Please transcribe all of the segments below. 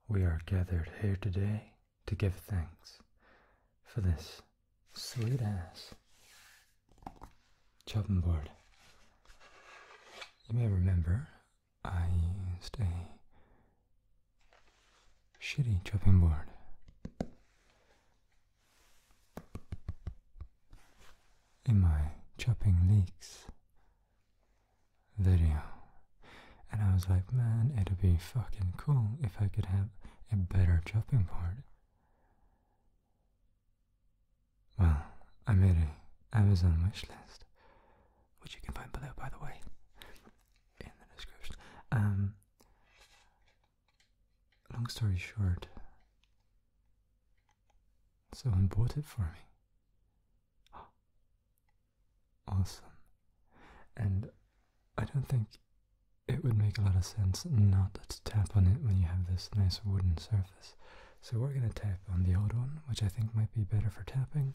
We are gathered here today to give thanks for this sweet ass chopping board. You may remember I used a shitty chopping board. In my chopping leaks video, and I was like, man, it'd be fucking cool if I could have a better chopping board. Well, I made a Amazon wish list, which you can find below, by the way, in the description. Long story short, someone bought it for me. Awesome. And I don't think it would make a lot of sense not to tap on it when you have this nice wooden surface. So we're going to tap on the old one, which I think might be better for tapping,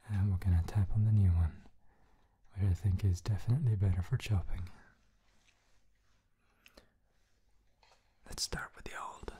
and we're going to tap on the new one, which I think is definitely better for chopping. Let's start with the old.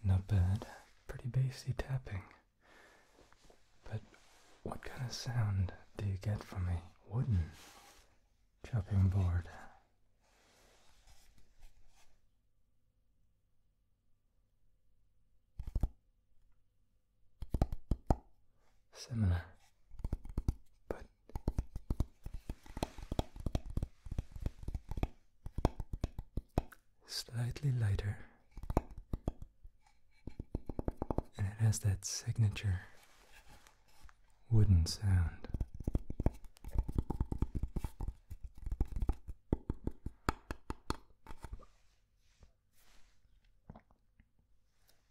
Not bad, pretty bassy tapping. But what kind of sound do you get from a wooden chopping board? Similar, but slightly lighter. It has that signature wooden sound.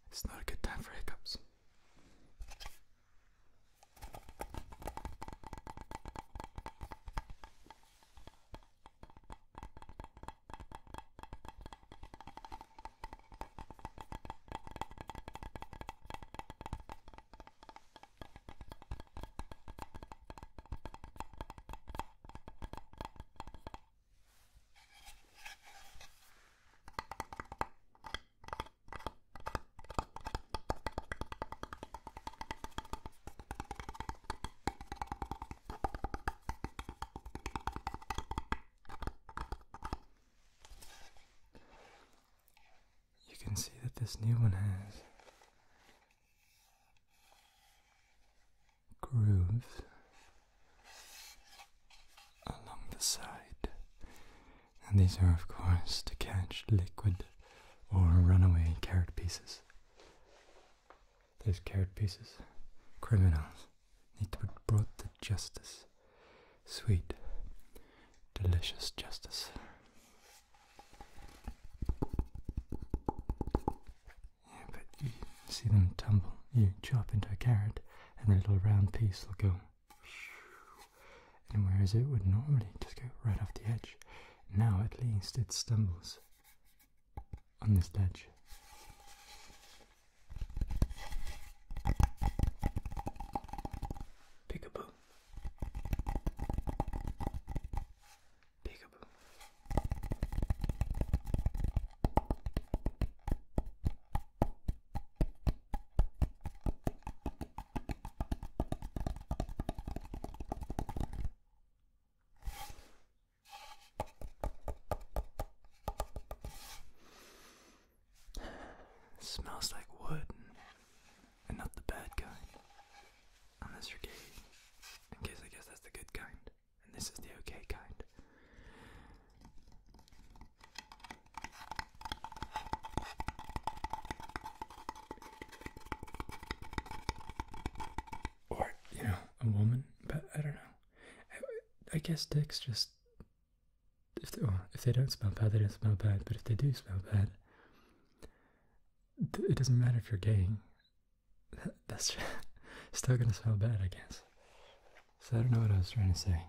It's not a good time for hiccups. You can see that this new one has grooves along the side, and these are of course to catch liquid or runaway carrot pieces. Those carrot pieces, criminals, need to be brought to justice. Sweet, delicious justice. You see them tumble. You chop into a carrot and the little round piece will go, and whereas it would normally just go right off the edge, now at least it stumbles on this ledge. Peekaboo. Peekaboo. Smells like wood, and not the bad kind. Unless you're gay. In case I guess that's the good kind, and this is the okay kind. I guess dicks just, if they don't smell bad, they don't smell bad. But if they do smell bad, it doesn't matter if you're gay. That's still gonna smell bad, I guess. So I don't know what I was trying to say.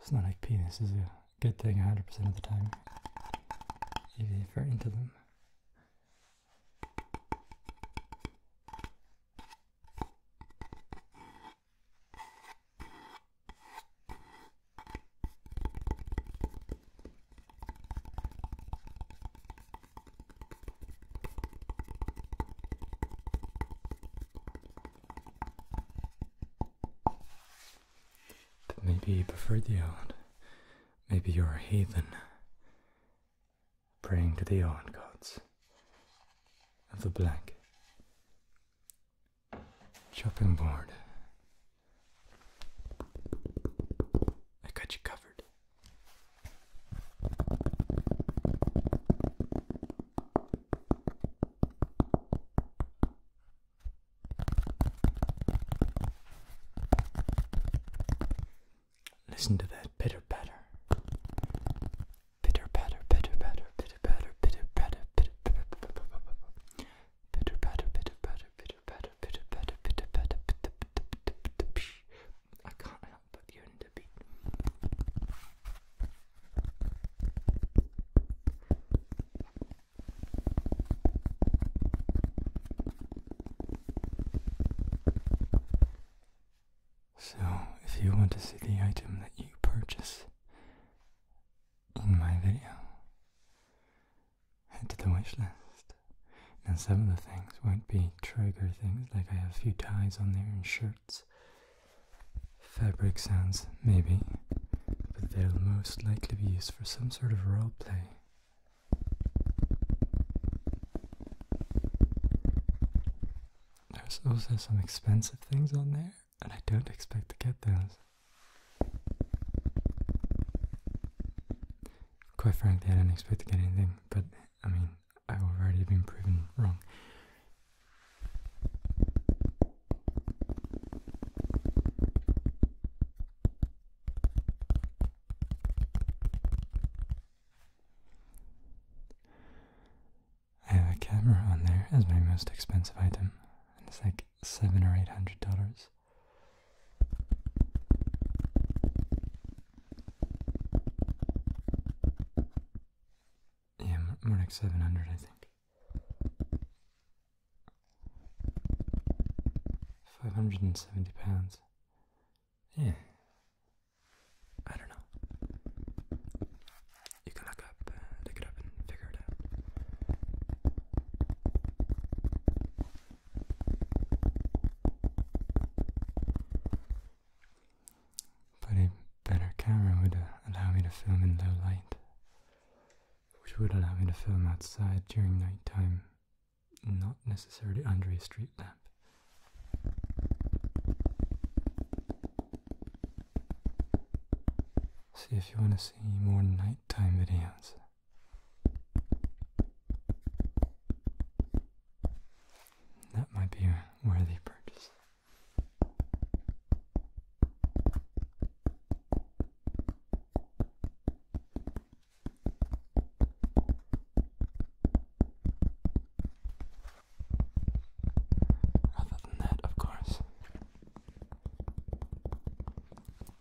It's not like penis is a good thing 100% of the time, even if you're into them. Maybe you prefer the odd. Maybe you're a heathen, praying to the odd gods of the black chopping board. I got you covered. Listen to that pitter patter. Pitter patter, pitter patter, pitter patter, pitter patter, pitter patter, pitter patter, pitter patter, pitter patter, pitter patter, pitter patter, pitter patter. I can't help but hear the beat. So, if you want to see the item that you purchase in my video, head to the wish list. Now some of the things won't be trigger things, like I have a few ties on there and shirts. Fabric sounds, maybe, but they'll most likely be used for some sort of role play. There's also some expensive things on there, and I don't expect to get those. Quite frankly, I don't expect to get anything, but I mean, I've already been proven wrong. I have a camera on there as my most expensive item, and it's like $700 or $800. More like 700, I think. 570 pounds. Yeah. I don't know. You can look it up and figure it out. But a better camera would allow me to film in low light, which would allow me to film outside during night time, not necessarily under a street lamp. See, if you want to see more nighttime videos, that might be a worthy purchase.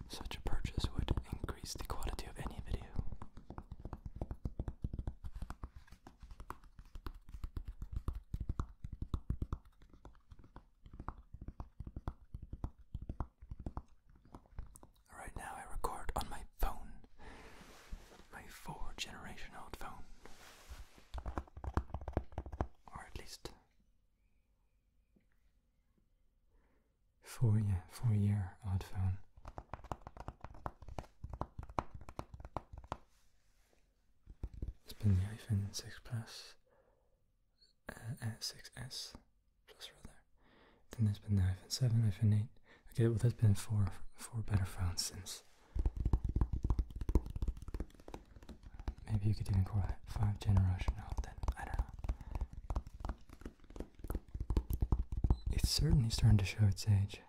Such a purchase would increase the quality of any video. Right now I record on my phone, my 4-generation old phone, or at least 4-year old phone. It's been the iPhone 6 Plus, 6S Plus rather. Then there's been the iPhone 7, iPhone 8. Okay, well there's been four better phones since. Maybe you could even call it 5 generation old then, I don't know. It's certainly starting to show its age.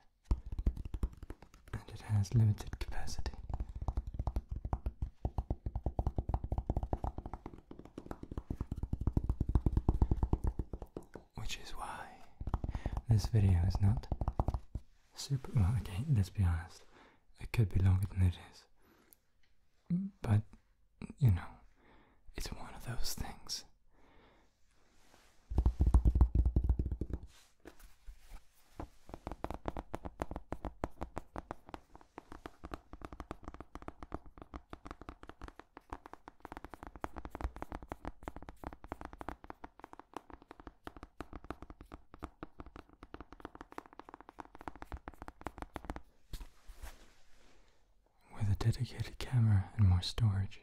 And it has limited capacity. Which is why this video is not super, well, okay, let's be honest, it could be longer than it is, but, you know, it's one of those things. Dedicated camera and more storage,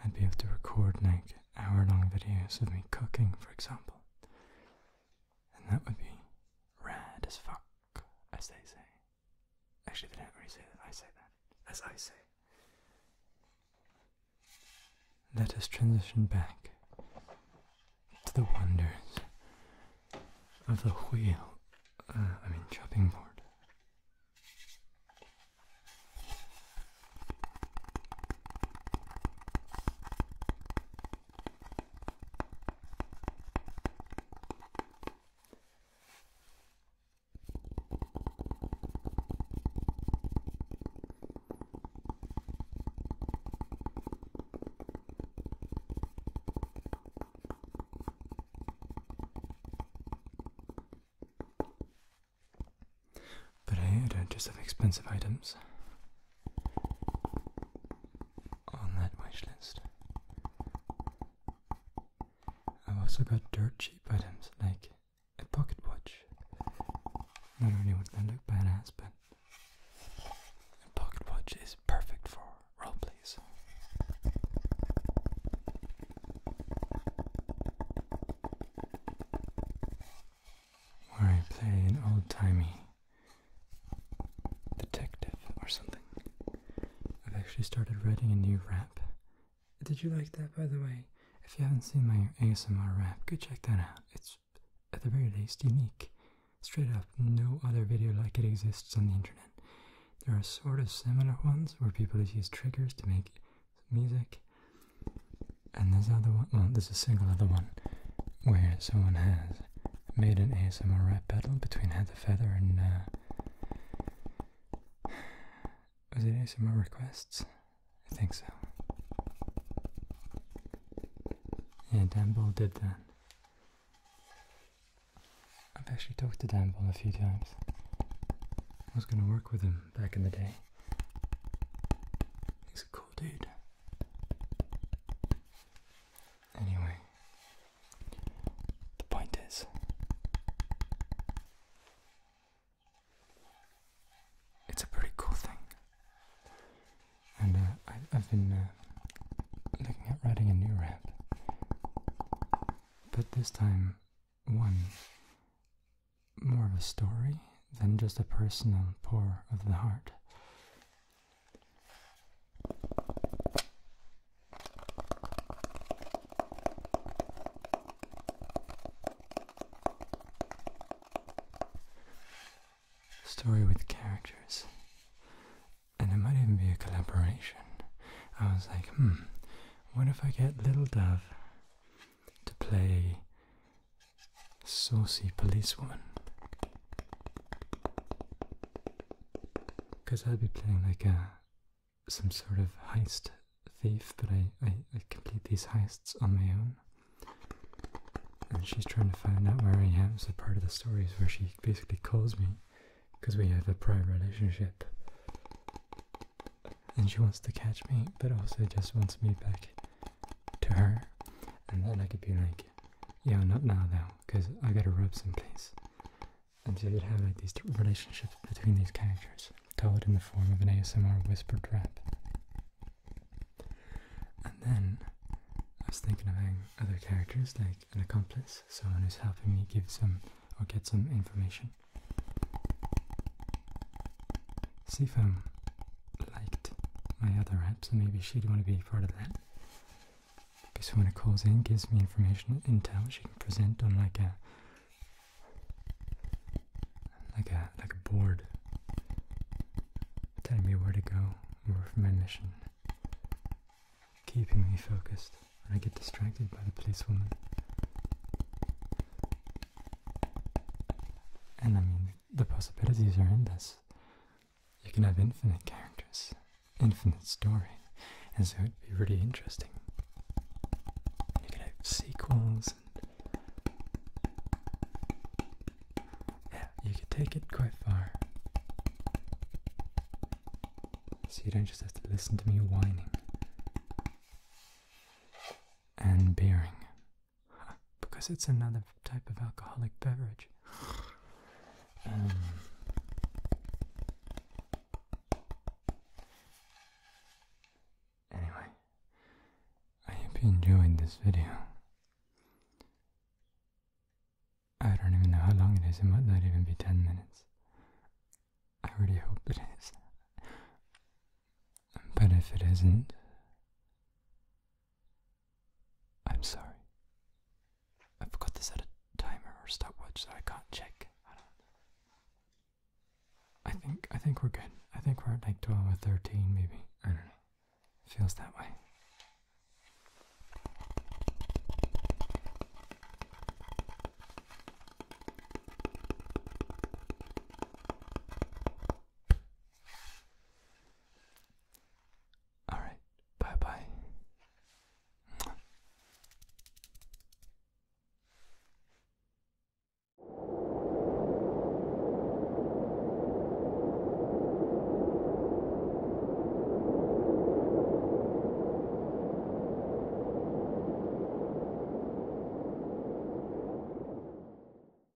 I'd be able to record like hour-long videos of me cooking, for example. And that would be rad as fuck, as they say. Actually, they don't really say that, I say that, as I say. Let us transition back to the wonders of the wheel, chopping board. Just have expensive items on that wish list. I've also got dirt cheap items like a pocket watch. Not really what that look badass, but a pocket watch is perfect for roleplays. Where I play an old-timey or something. I've actually started writing a new rap. Did you like that, by the way? If you haven't seen my ASMR rap, go check that out. It's, at the very least, unique. Straight up, no other video like it exists on the internet. There are sort of similar ones where people use triggers to make music. And there's other one, well, there's a single other one where someone has made an ASMR rap battle between Heather Feather and was it ASMR requests? I think so. Yeah, Danbull did that. I've actually talked to Danbull a few times. I was gonna work with him back in the day. He's a cool dude. Anyway, the point is, it's a pretty cool thing. And I've been looking at writing a new rap, but this time one more of a story than just a personal pour of the heart. Story with characters. And it might even be a collaboration. I was like, what if I get Little Dove to play saucy policewoman? Because I'd be playing like some sort of heist thief, but I complete these heists on my own. And she's trying to find out where I am, so part of the story is where she basically calls me, because we have a prior relationship. And she wants to catch me, but also just wants me back to her. And then I could be like, yeah, not now though, because I gotta rub someplace. And so you'd have like these relationships between these characters, told in the form of an ASMR whispered rap. And then I was thinking of having other characters, like an accomplice, someone who's helping me give some or get some information. See if liked my other raps, and maybe she'd want to be part of that. Because when it calls in, gives me information, intel she can present on like a board, telling from my mission, keeping me focused when I get distracted by the policewoman. And I mean, the possibilities are endless. You can have infinite characters, infinite story, and so it'd be really interesting. You could have sequels, and yeah, you could take it quite far. So you don't just have to listen to me whining and beering, because it's another type of alcoholic beverage. Anyway, I hope you enjoyed this video. I don't even know how long it is, it might not even be 10 minutes. I really hope it is. But if it isn't, I'm sorry. I forgot to set a timer or stopwatch so I can't check. I think we're good. I think we're at like 12 or 13 maybe. I don't know. Feels that way.